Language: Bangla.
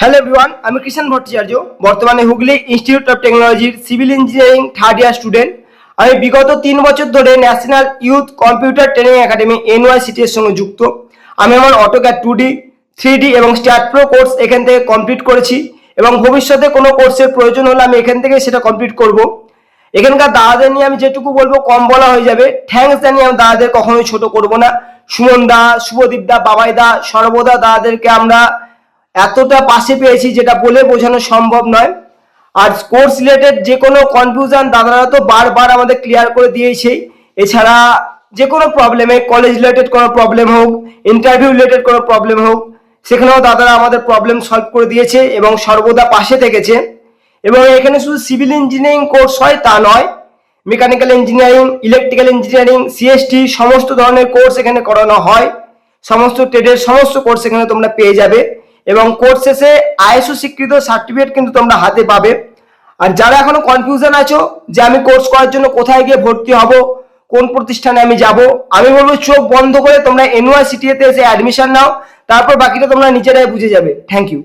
হ্যালো এভরিওয়ান, আমি কৃষাণ ভট্টাচার্য। বর্তমানে হুগলি ইনস্টিটিউট অফ টেকনোলজির civil engineering third year student. আমি বিগত 3 বছর ধরে national youth computer training academy NYCT এর সঙ্গে যুক্ত। আমি আমার অটোক্যাড 2D, 3D এবং স্ট্যাট প্রো কোর্স এখান থেকে কমপ্লিট করেছি এবং ভবিষ্যতে কোনো কোর্সের প্রয়োজন হলে আমি এখান থেকে সেটা কমপ্লিট করব। এখানকার দাদাদের নিয়ে আমি যেটুকু বলবো কম বলা হয়ে যাবে। থ্যাঙ্কস জানিয়ে আমি দাদাদের কখনোই ছোট করব না। সুমন দা, শুভদীপ দা, বাবাই দা, সর্বদা দাদাদেরকে আমরা এতটা পাশে পেয়েছি যেটা বলে বোঝানো সম্ভব নয়। আর কোর্স রিলেটেড যে কোনো কনফিউশন দাদারা তো বারবার আমাদের ক্লিয়ার করে দিয়েছে। এছাড়া যে কোনো প্রবলেমে, কলেজ রিলেটেড কোনো প্রবলেম হোক, ইন্টারভিউ রিলেটেড কোনো প্রবলেম হোক, সেখানেও দাদারা আমাদের প্রবলেম সলভ করে দিয়েছে এবং সর্বদা পাশে থেকেছে। এবং এখানে শুধু সিভিল ইঞ্জিনিয়ারিং কোর্স হয় তা নয়, mechanical engineering, electrical engineering, CST সমস্ত ধরনের কোর্স এখানে করানো হয়। সমস্ত ট্রেডের সমস্ত কোর্স এখানে তোমরা পেয়ে যাবে এবং কোর্স শেষে ISO স্বীকৃত সার্টিফিকেট কিন্তু তোমরা হাতে পাবে। আর যারা এখনো কনফিউশন আছো যে আমি কোর্স করার জন্য কোথায় গিয়ে ভর্তি হব, কোন প্রতিষ্ঠানে আমি যাব, আমি বলবো চোখ বন্ধ করে তোমরা NYCT তে এসে অ্যাডমিশন নাও, তারপর বাকিটা তোমরা নিজেরাই বুঝে যাবে। Thank you.